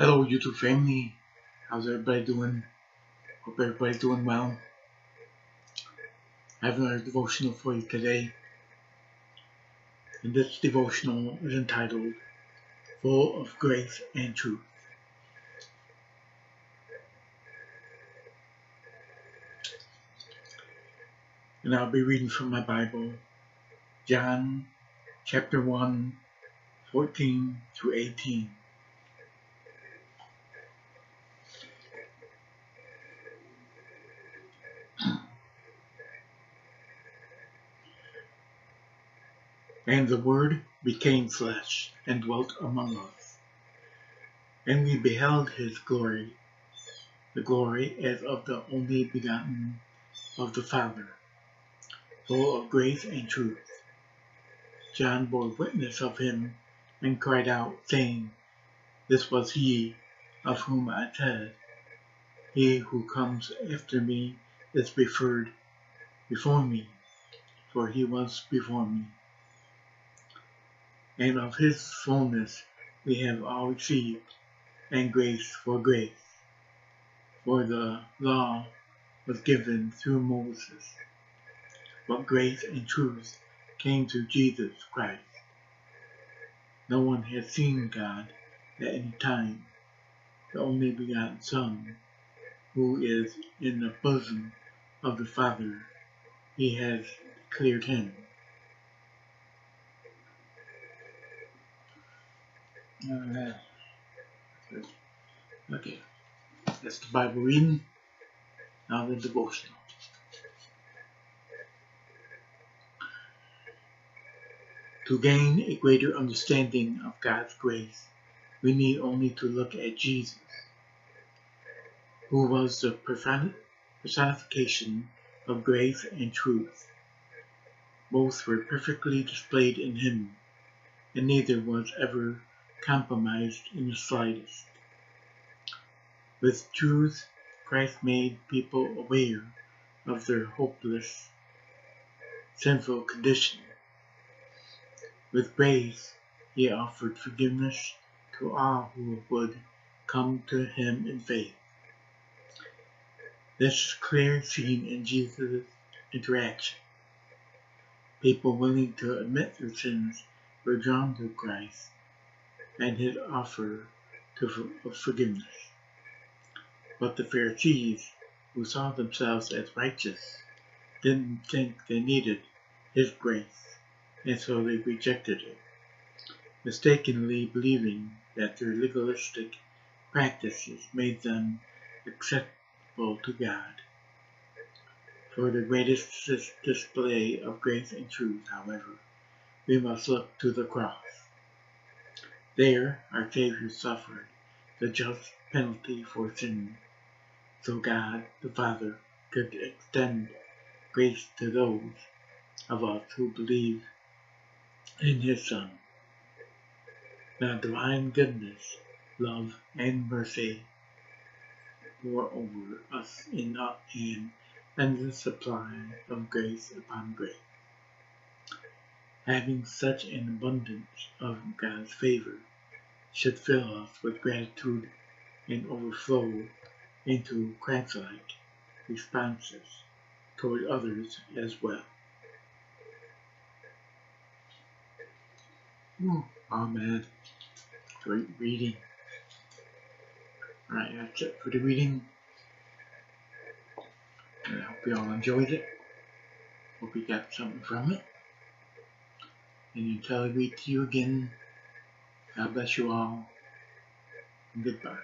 Hello YouTube family, how's everybody doing? Hope everybody's doing well. I have another devotional for you today, and this devotional is entitled Full of Grace and Truth. And I'll be reading from my Bible, John chapter 1, 14 through 18. And the Word became flesh and dwelt among us, and we beheld his glory, the glory as of the only begotten of the Father, full of grace and truth. John bore witness of him and cried out, saying, This was he of whom I said, He who comes after me is preferred before me, for he was before me. And of his fullness we have all received, and grace for grace. For the law was given through Moses, but grace and truth came through Jesus Christ. No one has seen God at any time, the only begotten Son, who is in the bosom of the Father, he has declared him. Alright. Okay, that's the Bible reading. Now the devotional. To gain a greater understanding of God's grace, we need only to look at Jesus, who was the personification of grace and truth. Both were perfectly displayed in him, and neither was ever compromised in the slightest. With truth, Christ made people aware of their hopeless, sinful condition. With grace, he offered forgiveness to all who would come to him in faith. This is clearly seen in Jesus' interaction. People willing to admit their sins were drawn to Christ and his offer of forgiveness. But the Pharisees, who saw themselves as righteous, didn't think they needed his grace, and so they rejected it, mistakenly believing that their legalistic practices made them acceptable to God. For the greatest display of grace and truth, however, we must look to the cross. There, our Savior suffered the just penalty for sin, so God the Father could extend grace to those of us who believe in his Son. The divine goodness, love, and mercy pour over us in an endless supply of grace upon grace. Having such an abundance of God's favor should fill us with gratitude and overflow into Christ-like responses toward others as well. Amen. Great reading. Alright, that's it for the reading. And I hope you all enjoyed it. Hope you got something from it. And until I read to you again, God bless you all, and goodbye.